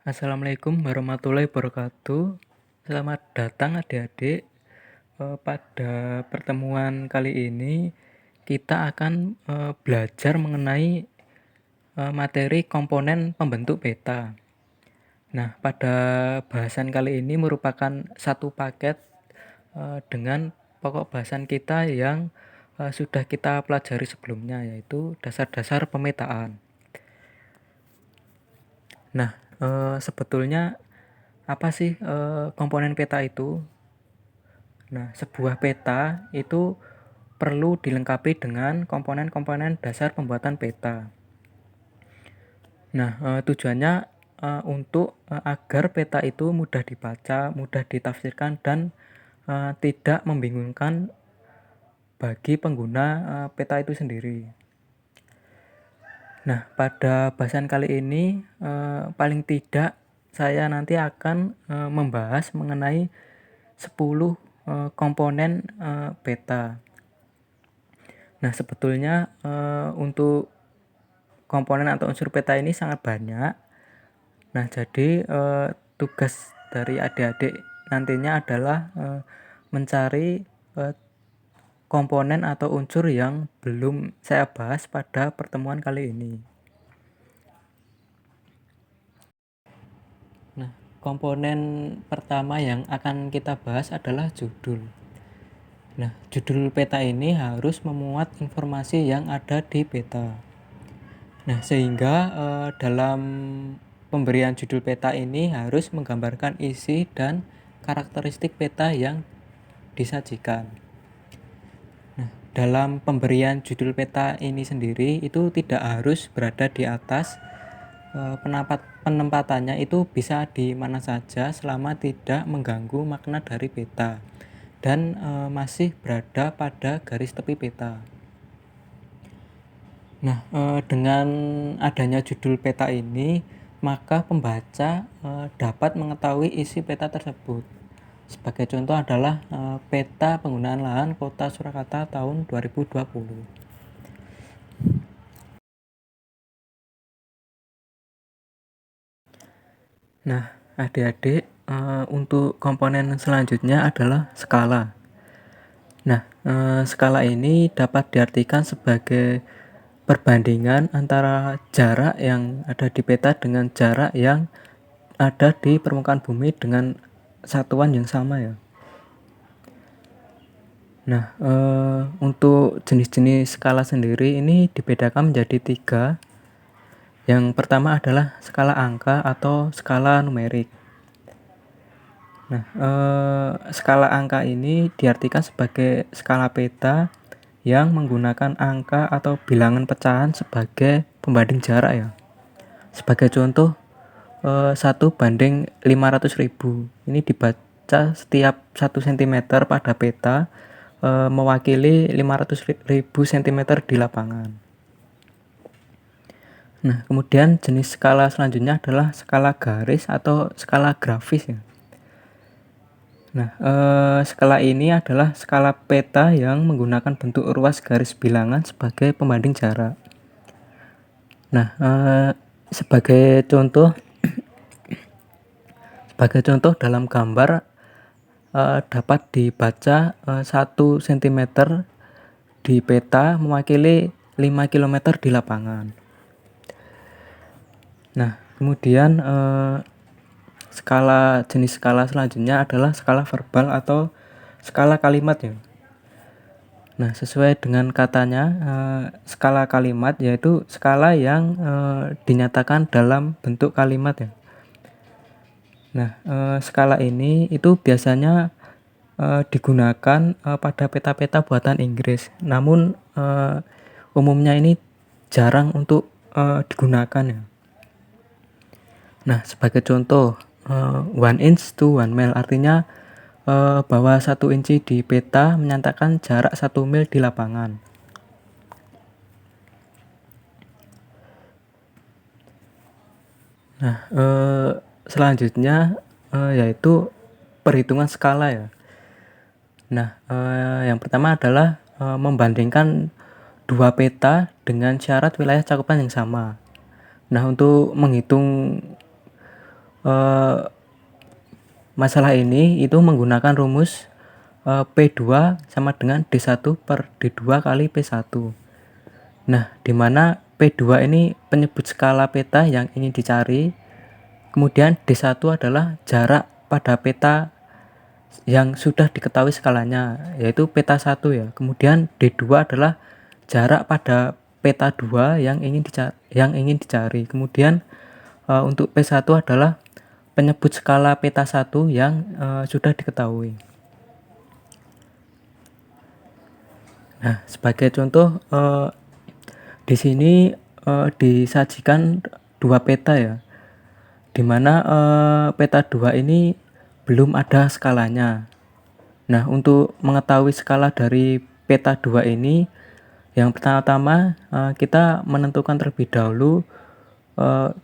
Assalamualaikum warahmatullahi wabarakatuh. Selamat datang adik-adik. Pada pertemuan kali ini kita akan belajar mengenai materi komponen pembentuk peta. Nah, pada bahasan kali ini merupakan satu paket dengan pokok bahasan kita yang sudah kita pelajari sebelumnya, yaitu dasar-dasar pemetaan. Nah, sebetulnya apa sih komponen peta itu? Nah, sebuah peta itu perlu dilengkapi dengan komponen-komponen dasar pembuatan peta. Nah, tujuannya untuk agar peta itu mudah dibaca, mudah ditafsirkan, dan tidak membingungkan bagi pengguna peta itu sendiri. Nah, pada bahasan kali ini paling tidak saya nanti akan membahas mengenai 10 komponen peta. Nah, sebetulnya untuk komponen atau unsur peta ini sangat banyak. Nah, jadi tugas dari adik-adik nantinya adalah mencari komponen atau unsur yang belum saya bahas pada pertemuan kali ini. Nah, komponen pertama yang akan kita bahas adalah judul. Nah, judul peta ini harus memuat informasi yang ada di peta. Nah, sehingga dalam pemberian judul peta ini harus menggambarkan isi dan karakteristik peta yang disajikan. Nah, dalam pemberian judul peta ini sendiri itu tidak harus berada di atas, penempatannya itu bisa di mana saja selama tidak mengganggu makna dari peta dan masih berada pada garis tepi peta. Nah, dengan adanya judul peta ini, maka pembaca dapat mengetahui isi peta tersebut. Sebagai contoh adalah peta penggunaan lahan Kota Surakarta tahun 2020. Nah, adik-adik, untuk komponen selanjutnya adalah skala. Nah, skala ini dapat diartikan sebagai perbandingan antara jarak yang ada di peta dengan jarak yang ada di permukaan bumi dengan satuan yang sama ya. Nah, untuk jenis-jenis skala sendiri ini dibedakan menjadi 3. Yang pertama adalah skala angka atau skala numerik. Nah, skala angka ini diartikan sebagai skala peta yang menggunakan angka atau bilangan pecahan sebagai pembanding jarak ya. Sebagai contoh, 1/500.000 ini dibaca setiap 1 cm pada peta mewakili 500.000 cm di lapangan. Nah, kemudian jenis skala selanjutnya adalah skala garis atau skala grafis ya. Nah, skala ini adalah skala peta yang menggunakan bentuk ruas garis bilangan sebagai pembanding jarak. Nah, sebagai contoh dalam gambar dapat dibaca 1 cm di peta mewakili 5 km di lapangan. Nah, kemudian jenis skala selanjutnya adalah skala verbal atau skala kalimat ya. Nah, sesuai dengan katanya, skala kalimat yaitu skala yang dinyatakan dalam bentuk kalimat ya. Nah, skala ini itu biasanya digunakan pada peta-peta buatan Inggris. Namun umumnya ini jarang untuk digunakan ya. Nah, sebagai contoh 1 inch to 1 mile artinya bahwa 1 inci di peta menyatakan jarak 1 mil di lapangan. Nah, selanjutnya yaitu perhitungan skala ya. Nah, yang pertama adalah membandingkan dua peta dengan syarat wilayah cakupan yang sama. Nah, untuk menghitung masalah ini itu menggunakan rumus P2 sama dengan D1 per D2 kali P1. Nah, di mana P2 ini penyebut skala peta yang ingin dicari, kemudian D1 adalah jarak pada peta yang sudah diketahui skalanya, yaitu peta 1 ya. Kemudian D2 adalah jarak pada peta 2 yang ingin dicari. Kemudian untuk P1 adalah penyebut skala peta 1 yang sudah diketahui. Nah, sebagai contoh di sini disajikan dua peta ya, di mana peta 2 ini belum ada skalanya. Nah, untuk mengetahui skala dari peta 2 ini, yang pertama-tama kita menentukan terlebih dahulu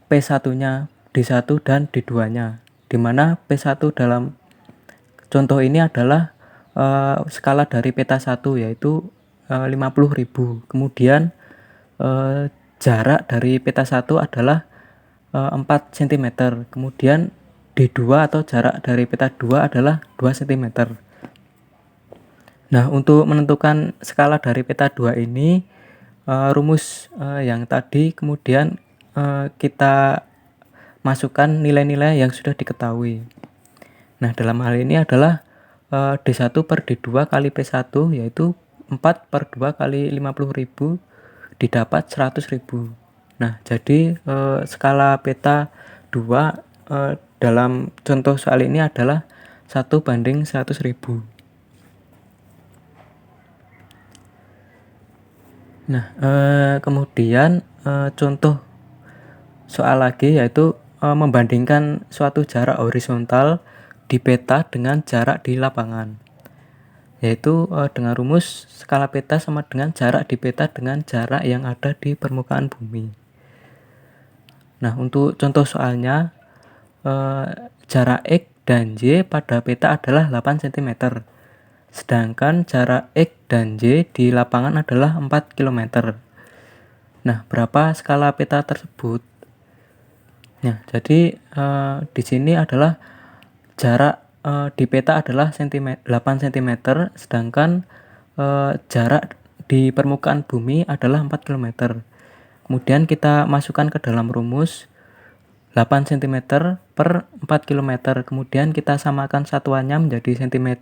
P1-nya, D1 dan D2-nya, di mana P1 dalam contoh ini adalah skala dari peta 1 yaitu 50.000. Kemudian jarak dari peta 1 adalah 4 cm. Kemudian D2 atau jarak dari peta 2 adalah 2 cm. Nah, untuk menentukan skala dari peta 2 ini, rumus yang tadi kemudian kita masukkan nilai-nilai yang sudah diketahui. Nah, dalam hal ini adalah D1 per D2 kali P1 yaitu 4 per 2 kali 50.000 didapat 100.000. Nah, jadi skala peta 2 dalam contoh soal ini adalah 1:100.000. Nah, kemudian contoh soal lagi yaitu membandingkan suatu jarak horizontal di peta dengan jarak di lapangan, yaitu dengan rumus skala peta sama dengan jarak di peta dengan jarak yang ada di permukaan bumi. Nah, untuk contoh soalnya jarak X dan Y pada peta adalah 8 cm, sedangkan jarak X dan Y di lapangan adalah 4 km. Nah, berapa skala peta tersebut? Nah, jadi di sini adalah jarak di peta adalah 8 cm, sedangkan jarak di permukaan bumi adalah 4 km. Kemudian kita masukkan ke dalam rumus 8 cm per 4 km. Kemudian kita samakan satuannya menjadi cm,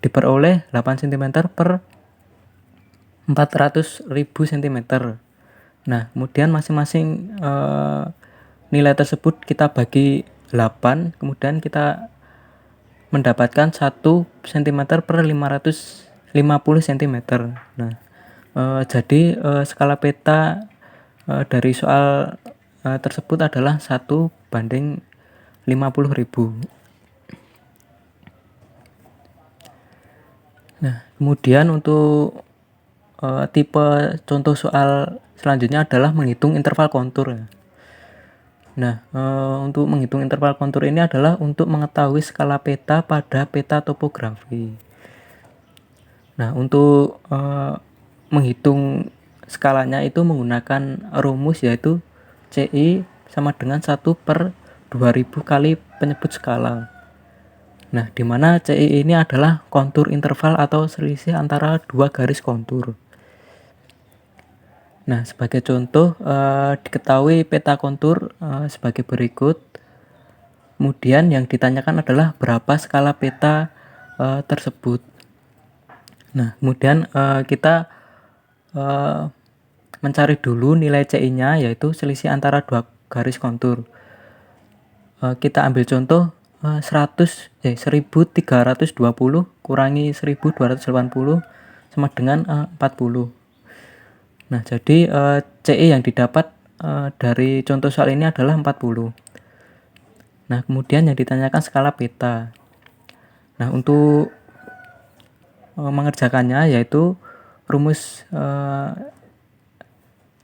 diperoleh 8 cm per 400.000 cm. Nah, kemudian masing-masing nilai tersebut kita bagi 8, kemudian kita mendapatkan 1 cm per 550 cm. Nah, jadi skala peta dari soal tersebut adalah 1:50.000. Nah, kemudian untuk tipe contoh soal selanjutnya adalah menghitung interval kontur. Nah, untuk menghitung interval kontur ini adalah untuk mengetahui skala peta pada peta topografi. Nah, untuk menghitung skalanya itu menggunakan rumus yaitu CI sama dengan 1/2000 kali penyebut skala. Nah, di mana CI ini adalah kontur interval atau selisih antara dua garis kontur. Nah, sebagai contoh diketahui peta kontur sebagai berikut. Kemudian yang ditanyakan adalah berapa skala peta tersebut. Nah, kemudian kita mencari dulu nilai CI-nya yaitu selisih antara dua garis kontur. Kita ambil contoh 1320 kurangi 1280 sama dengan 40. Nah, jadi CI yang didapat dari contoh soal ini adalah 40. Nah, kemudian yang ditanyakan skala peta. Nah, untuk mengerjakannya yaitu rumus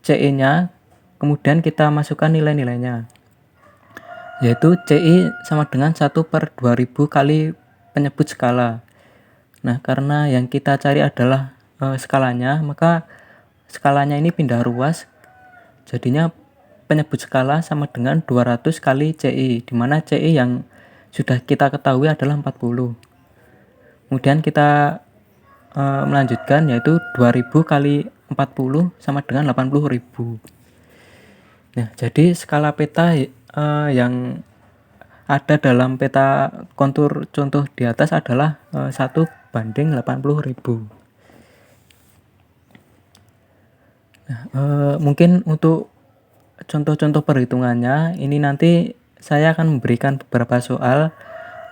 CI-nya, kemudian kita masukkan nilai-nilainya, yaitu CI sama dengan 1/2000 kali penyebut skala. Nah, karena yang kita cari adalah skalanya, maka skalanya ini pindah ruas, jadinya penyebut skala sama dengan 200 kali CI, di mana CI yang sudah kita ketahui adalah 40. Kemudian kita melanjutkan, yaitu 2000 kali 40 sama dengan 80.000. Nah, jadi skala peta yang ada dalam peta kontur contoh di atas adalah 1:80.000. Nah, mungkin untuk contoh-contoh perhitungannya ini nanti saya akan memberikan beberapa soal.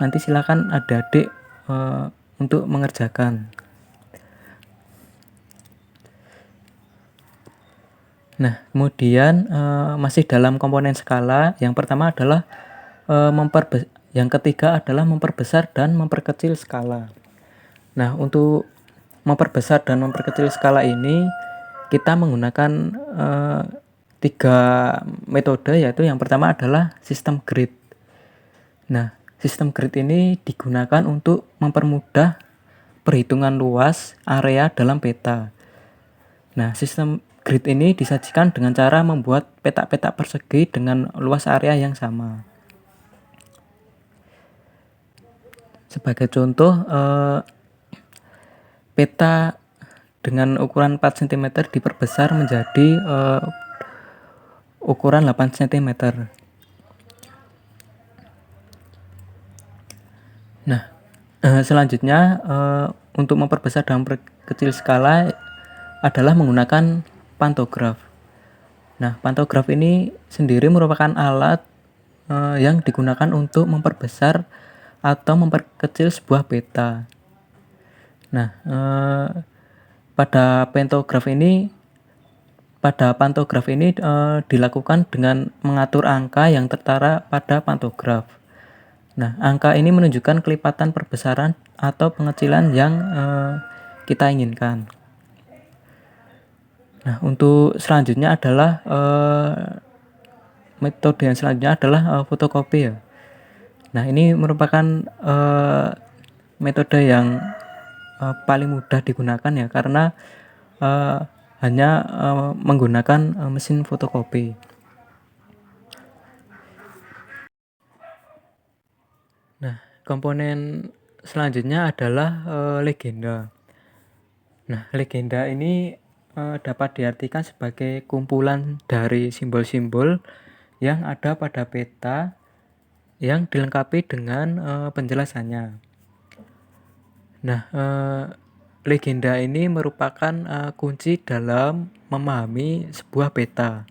Nanti silakan adik-adik untuk mengerjakan. Nah, kemudian masih dalam komponen skala, yang pertama adalah yang ketiga adalah memperbesar dan memperkecil skala. Nah, untuk memperbesar dan memperkecil skala ini kita menggunakan 3 metode, yaitu yang pertama adalah sistem grid. Nah, sistem grid ini digunakan untuk mempermudah perhitungan luas area dalam peta. Nah, sistem grid ini disajikan dengan cara membuat petak-petak persegi dengan luas area yang sama. Sebagai contoh, peta dengan ukuran 4 cm diperbesar menjadi ukuran 8 cm. Nah, selanjutnya untuk memperbesar dan memperkecil skala adalah menggunakan pantograf. Nah, pantograf ini sendiri merupakan alat yang digunakan untuk memperbesar atau memperkecil sebuah peta. Nah, pada pantograf ini dilakukan dengan mengatur angka yang tertara pada pantograf. Nah, angka ini menunjukkan kelipatan perbesaran atau pengecilan yang kita inginkan. Nah, untuk selanjutnya adalah metode yang selanjutnya adalah fotokopi ya. Nah, ini merupakan metode yang paling mudah digunakan ya, karena hanya menggunakan mesin fotokopi. Nah, komponen selanjutnya adalah legenda. Nah, legenda ini dapat diartikan sebagai kumpulan dari simbol-simbol yang ada pada peta yang dilengkapi dengan penjelasannya. Nah, legenda ini merupakan kunci dalam memahami sebuah peta.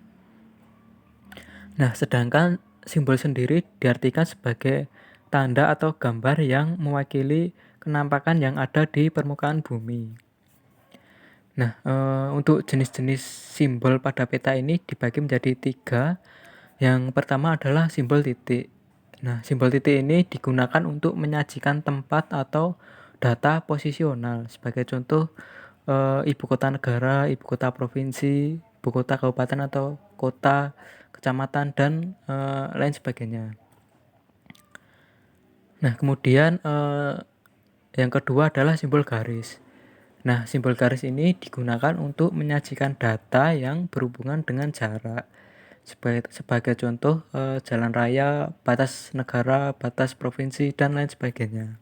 Nah, sedangkan simbol sendiri diartikan sebagai tanda atau gambar yang mewakili kenampakan yang ada di permukaan bumi. Nah, untuk jenis-jenis simbol pada peta ini dibagi menjadi 3. Yang pertama adalah simbol titik. Nah, simbol titik ini digunakan untuk menyajikan tempat atau data posisional. Sebagai contoh, ibu kota negara, ibu kota provinsi, ibu kota kabupaten atau kota, kecamatan, dan lain sebagainya. Nah, kemudian yang kedua adalah simbol garis. Nah, simbol garis ini digunakan untuk menyajikan data yang berhubungan dengan jarak. Sebagai contoh, jalan raya, batas negara, batas provinsi, dan lain sebagainya.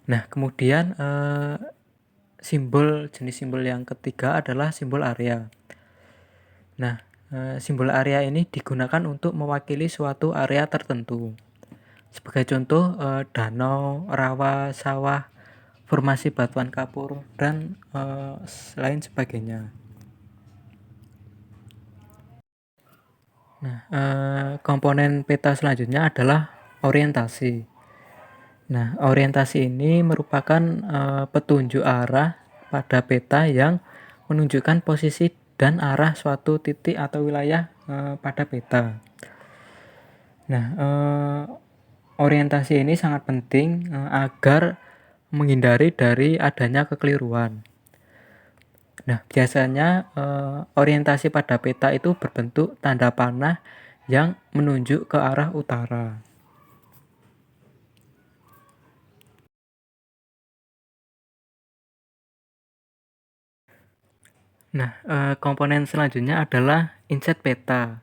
Nah, kemudian jenis simbol yang ketiga adalah simbol area. Nah, simbol area ini digunakan untuk mewakili suatu area tertentu. Sebagai contoh, danau, rawa, sawah, formasi batuan kapur, dan lain sebagainya. Nah, komponen peta selanjutnya adalah orientasi. Nah, orientasi ini merupakan petunjuk arah pada peta yang menunjukkan posisi dan arah suatu titik atau wilayah pada peta. Nah, orientasi ini sangat penting agar menghindari dari adanya kekeliruan. Nah, biasanya orientasi pada peta itu berbentuk tanda panah yang menunjuk ke arah utara. Nah, komponen selanjutnya adalah inset peta.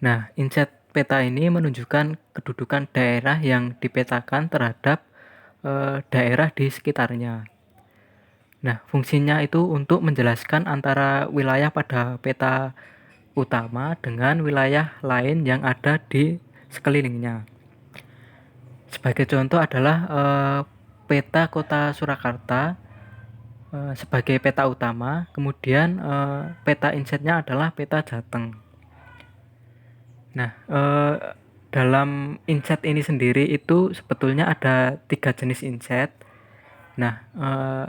Nah, inset peta ini menunjukkan kedudukan daerah yang dipetakan terhadap daerah di sekitarnya. Nah, fungsinya itu untuk menjelaskan antara wilayah pada peta utama dengan wilayah lain yang ada di sekelilingnya. Sebagai contoh adalah peta kota Surakarta sebagai peta utama, kemudian peta insetnya adalah peta Jateng. Nah, dalam inset ini sendiri itu sebetulnya ada 3 jenis inset. Nah,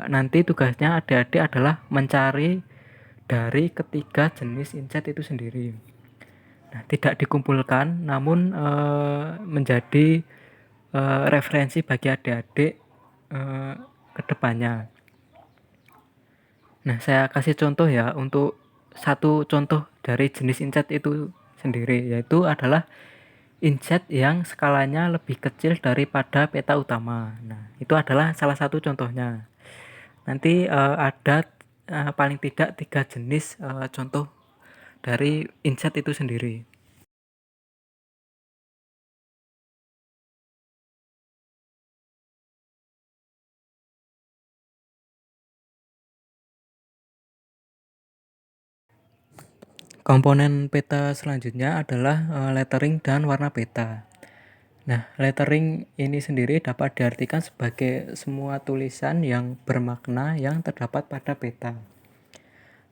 nanti tugasnya adik-adik adalah mencari dari ketiga jenis inset itu sendiri. Nah, tidak dikumpulkan, namun menjadi referensi bagi adik-adik ke depannya. Nah, saya kasih contoh ya untuk satu contoh dari jenis inset itu sendiri, yaitu adalah inset yang skalanya lebih kecil daripada peta utama. Nah, itu adalah salah satu contohnya. Nanti ada paling tidak 3 jenis contoh dari inset itu sendiri. Komponen peta selanjutnya adalah lettering dan warna peta. Nah, lettering ini sendiri dapat diartikan sebagai semua tulisan yang bermakna yang terdapat pada peta.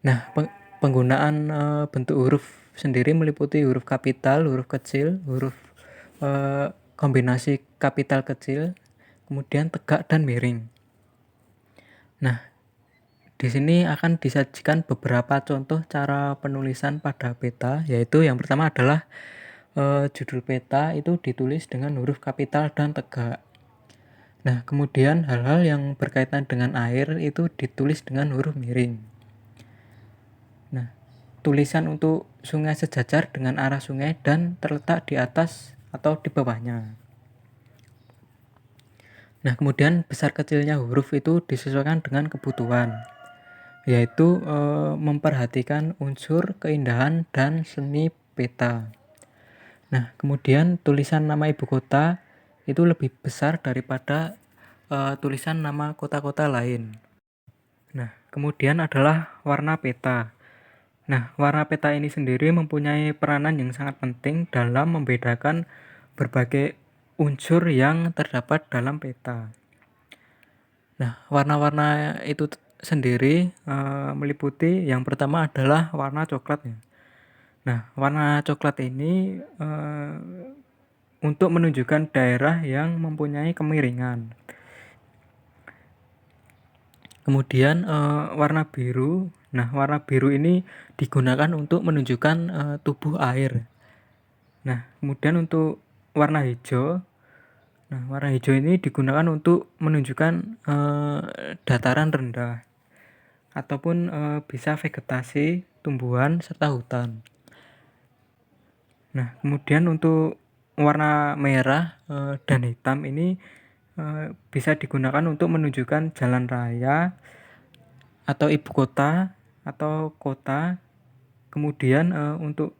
Nah, penggunaan bentuk huruf sendiri meliputi huruf kapital, huruf kecil, huruf kombinasi kapital kecil, kemudian tegak dan miring. Nah, di sini akan disajikan beberapa contoh cara penulisan pada peta, yaitu yang pertama adalah judul peta itu ditulis dengan huruf kapital dan tegak. Nah, kemudian hal-hal yang berkaitan dengan air itu ditulis dengan huruf miring. Nah, tulisan untuk sungai sejajar dengan arah sungai dan terletak di atas atau di bawahnya. Nah, kemudian besar kecilnya huruf itu disesuaikan dengan kebutuhan, yaitu memperhatikan unsur keindahan dan seni peta. Nah, kemudian tulisan nama ibu kota itu lebih besar daripada tulisan nama kota-kota lain. Nah, kemudian adalah warna peta. Nah, warna peta ini sendiri mempunyai peranan yang sangat penting dalam membedakan berbagai unsur yang terdapat dalam peta. Nah, warna-warna itu sendiri meliputi yang pertama adalah warna coklat ya. Nah, warna coklat ini untuk menunjukkan daerah yang mempunyai kemiringan. Kemudian warna biru. Nah, warna biru ini digunakan untuk menunjukkan tubuh air. Nah, kemudian untuk warna hijau. Nah, warna hijau ini digunakan untuk menunjukkan dataran rendah ataupun bisa vegetasi, tumbuhan serta hutan. Nah, kemudian untuk warna merah dan hitam ini bisa digunakan untuk menunjukkan jalan raya atau ibu kota atau kota. Kemudian untuk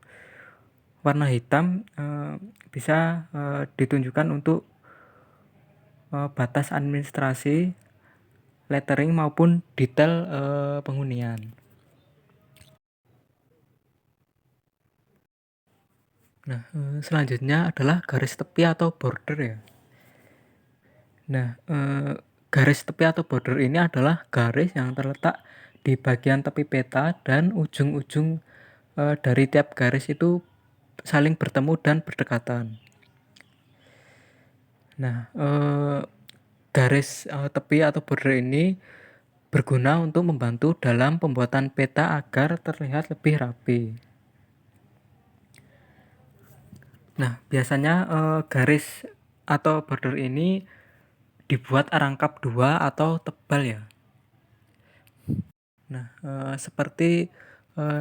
warna hitam bisa ditunjukkan untuk batas administrasi, lettering maupun detail penghunian. Nah, selanjutnya adalah garis tepi atau border ya. Nah, garis tepi atau border ini adalah garis yang terletak di bagian tepi peta dan ujung-ujung dari tiap garis itu saling bertemu dan berdekatan. Nah, garis tepi atau border ini berguna untuk membantu dalam pembuatan peta agar terlihat lebih rapi. Nah, biasanya garis atau border ini dibuat rangkap 2 atau tebal ya. Nah, seperti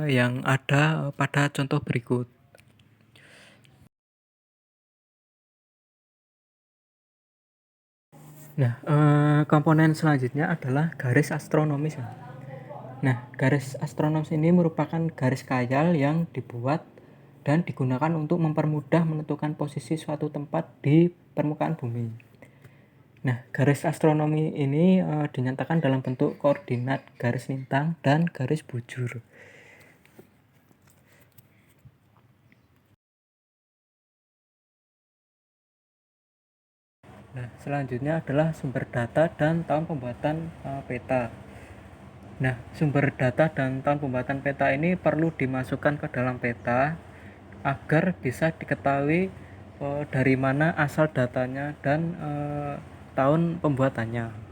yang ada pada contoh berikut. Nah, komponen selanjutnya adalah garis astronomis ya. Nah, garis astronomis ini merupakan garis khayal yang dibuat dan digunakan untuk mempermudah menentukan posisi suatu tempat di permukaan bumi. Nah, garis astronomi ini dinyatakan dalam bentuk koordinat garis lintang dan garis bujur. Nah, selanjutnya adalah sumber data dan tahun pembuatan peta. Nah, sumber data dan tahun pembuatan peta ini perlu dimasukkan ke dalam peta agar bisa diketahui dari mana asal datanya dan tahun pembuatannya.